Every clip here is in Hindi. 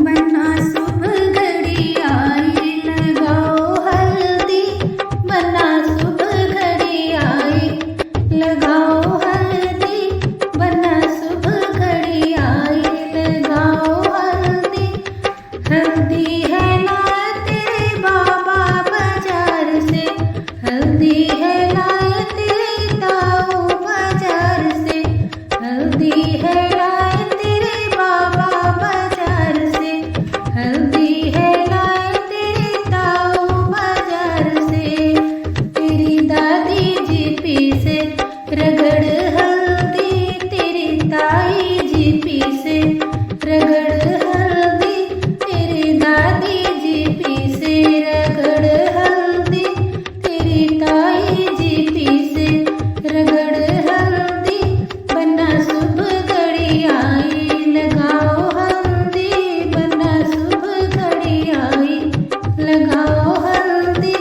बना शुभ घड़ी आई, लगाओ हल्दी। बना शुभ घड़ी आई, लगाओ हल्दी। बना शुभ घड़ी आई, लगाओ हल्दी। हल्दी है लाए तेरे बाबा बाजार से, हल्दी है लाए तेरे ताऊ बाजार से, हल्दी है लाए तेरे बाबा बाजार से, हल्दी है लाए तेरे ताऊ बाजार से। तेरी दादी जी पीसे रगड़ हल्दी, तेरी ताई जी पीसे रगड़ हल्दी, तेरी दादी जी पीसे रगड़ हल्दी, तेरी ताई जी पीसे रगड़ हल्दी। बना शुभ घड़ी आई, लगाओ हल्दी। बना शुभ घड़ी आई, लगाओ हल्दी।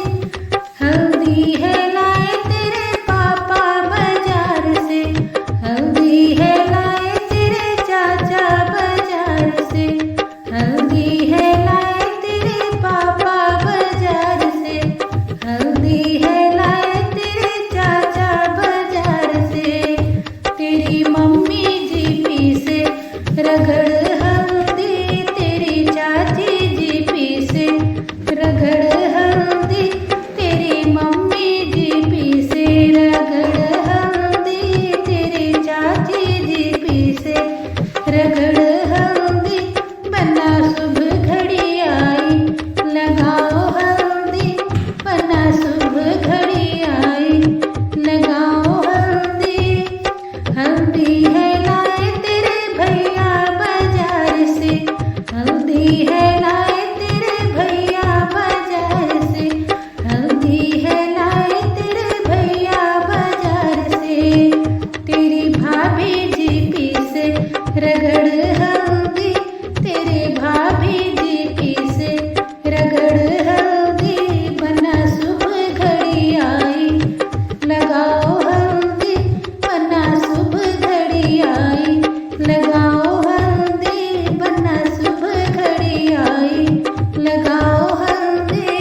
हल्दी है लाए तेरे पापा बाजार से, हल्दी है लाए तेरे चाचा बाजार से, हल्दी है लाए तेरे पापा बाजार से, हल्दी है लाए तेरे चाचा बाजार से। तेरी मम्मी जी पीसे रगड़ हल्दी, तेरी चाची जी पीसे रगड़ हल्दी, तेरी मम्मी जी पीसे रगड़ हल्दी, तेरी चाची जी पीसे रगड़ हल्दी। बना शुभ घड़ी आई, लगाओ हल्दी। बना शुभ घड़ी आई, लगाओ हल्दी। हल्दी है लाए तेरे भैया बाजार से, हल्दी है लाए तेरे भैया बाजार से, हल्दी है लाए तेरे भैया बाजार से। तेरी भाभी जी पीसे रगड़ हल्दी, तेरे भाभी जी पीसे रगड़ हल्दी। बना शुभ घड़ी आई, लगाओ हल्दी। बना शुभ घड़ी आई, लगाओ हल्दी। बना शुभ घड़ी आई, लगाओ हल्दी।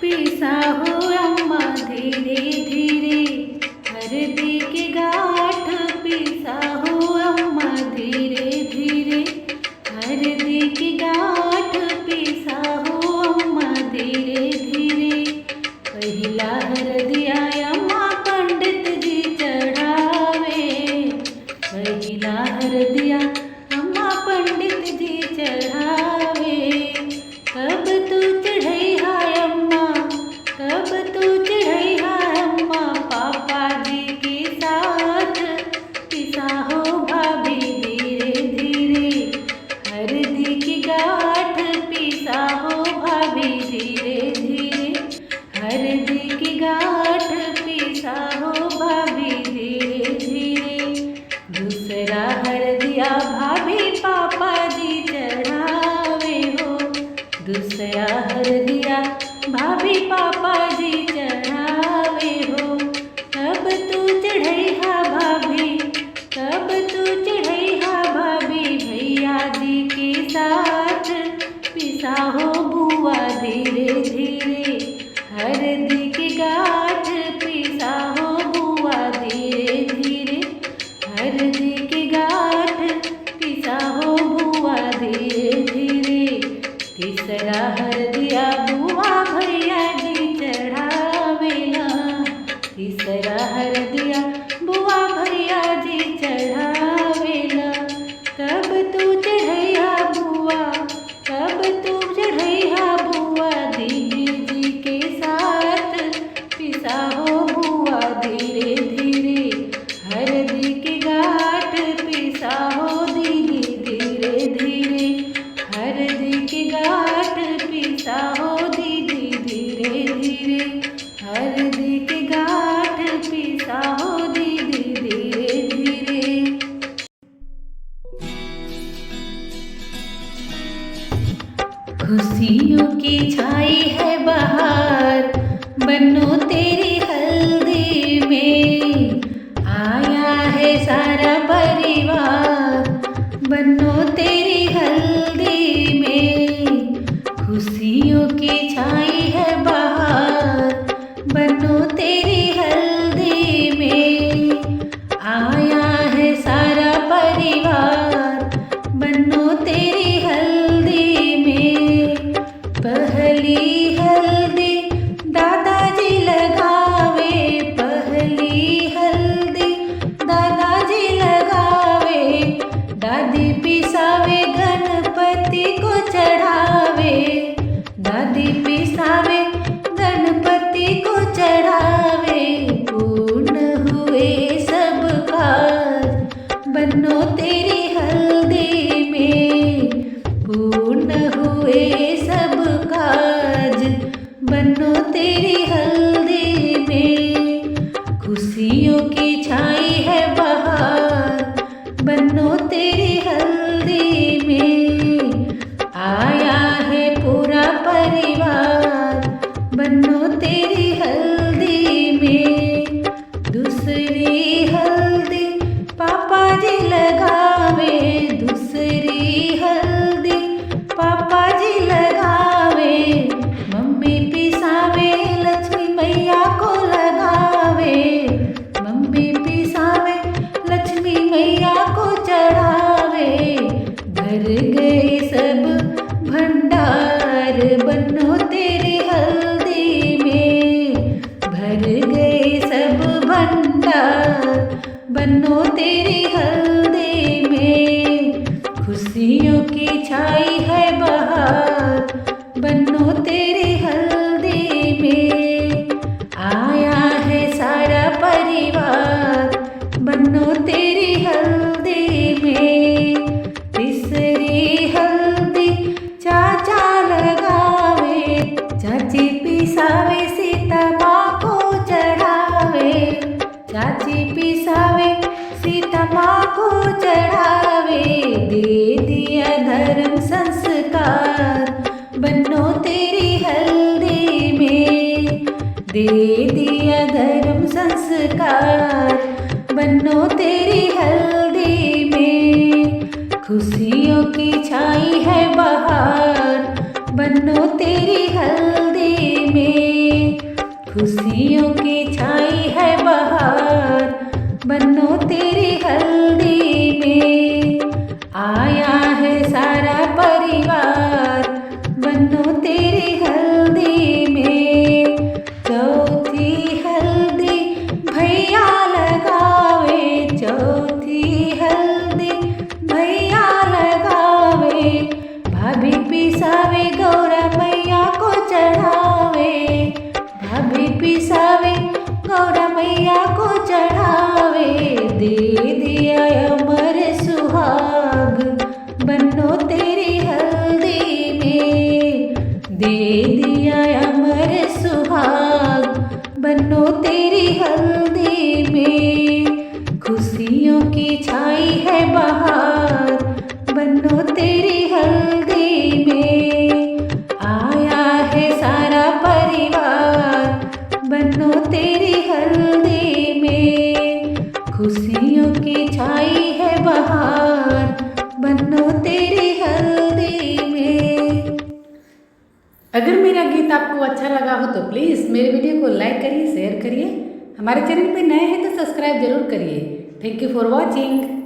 पीसा हो अम्मा धीरे धीरे, हल्दी की गांठ पीसा हो अम्मा धीरे धीरे, हल्दी की गांठ पीसा हो अम्मा धीरे धीरे। पहिला हरदिया अम्मा पंडित जी चढ़ावे, पहिला हरदिया अम्मा पंडित जी चढ़ावे। कब तू चढ़ैहा अम्मा, कब तू चढ़ैहा अम्मा पापा जी के साथ। पिसा हो भाभी धीरे धीरे, हल्दी की गांठ पिसा हो भाभी धीरे धीरे, हल्दी की गांठ पिसा हो भाभी धीरे धीरे। दूसरा हरदिया भाभी पापा जी चढ़ावे हो, दूसरा हरदिया भाभी पापा जी चढ़ावे हो। कब तू चढ़ैहा भाभी, कब तू चढ़ैहा भाभी भैया जी के साथ। पिसा हो बुआ धीरे धीरे, हल्दी की गांठ पिसा हो बुआ धीरे धीरे, हल्दी की गांठ पिसा हो बुआ धीरे धीरे। तीसरा हरदिया बुआ भैया जी चढ़ावेला, तीसरा हरदिया बुआ भैया जी चढ़ावेला। कब तू चढ़ैहा बुआ, कब तू चढ़ैहा बुआ दीदी जी के साथ। पिसा हो बुआ धीरे धीरे, हल्दी की गांठ पिसा हो दीदी धीरे धीरे, हल्दी की गांठ पिसा हो दीदी धीरे धीरे, हल्दी की गांठ पिसा हो दीदी धीरे धीरे। खुशियों की छाई है बहार, बनो तेरी हल्दी में आया है सारा परिवार, बनो तेरी हल्दी में, खुशियों की छाई है बहार, बनो तेरी हल्दी में। आया है सारा परिवार, बनो तेरी हल्दी में। पहली हल्दी दादाजी लगावे, पहली हल्दी दादाजी लगावे, दादी पिसावे गणपति को चढ़ावे, दादी पिसावे गणपति को चढ़ावे। पूर्ण हुए सब काज, बनो तेरी हल्दी में, पूर्ण हुए सब काज, बनो तेरी हल्दी में। खुशियों की छाई है बहार, बनो तेरी हल्दी में। आया है पूरा परिवार, बनो तेरी हल्दी में। दूसरी हल्दी पापा जी लगावे, दूसरी हल्दी पापा जी लगावे, मम्मी पिसावे लक्ष्मी मैया को लगावे, मम्मी पिसावे लक्ष्मी मैया को चढ़ावे। भर गए सब भंडार, बनो तेरी हल्दी में, भर गए सब भंडार, बनो तेरी हल्दी में। खुशियों की छाई है बहार, बनो तेरी हल्दी में। आया है सारा परिवार, बनो तेरी हल्दी में। तीसरी हल्दी चाचा लगावे, चाची पिसावे सीता माँ को चढ़ावे, चाची पिसावे सीता माँ को चढ़ावे। दे दिया धर्म संस्कार, बनो तेरी हल्दी में, दे दिया धर्म संस्कार, बनो तेरी हल्दी में। खुशियों की छाई है बहार, बनो तेरी हल्दी में। खुशियों की छाई है बहार, बनो तेरी हल्दी में। आया है सारा परिवार, बनो तेरी हल्दी में। चौथी हल्दी भैया लगावे, चौथी हल्दी भैया लगावे, भाभी पिसावे गौरा मैया को चढ़ावे, भाभी पिसावे गौरा मैया को चढ़ावे। दे दिया अमर सुहाग, बनो तेरी हल्दी में, दे दिया अमर सुहाग, बनो तेरी हल्दी में। खुशियों की छाई है बहार, बनो तेरी हल्दी में। आया है सारा परिवार, बनो तेरी हल्दी में। खुशियों की छाई है बहार, बनो तेरी हल्दी में। अगर मेरा गीत आपको अच्छा लगा हो तो प्लीज़ मेरे वीडियो को लाइक करिए, शेयर करिए। हमारे चैनल पे नए हैं तो सब्सक्राइब जरूर करिए। Thank you for watching.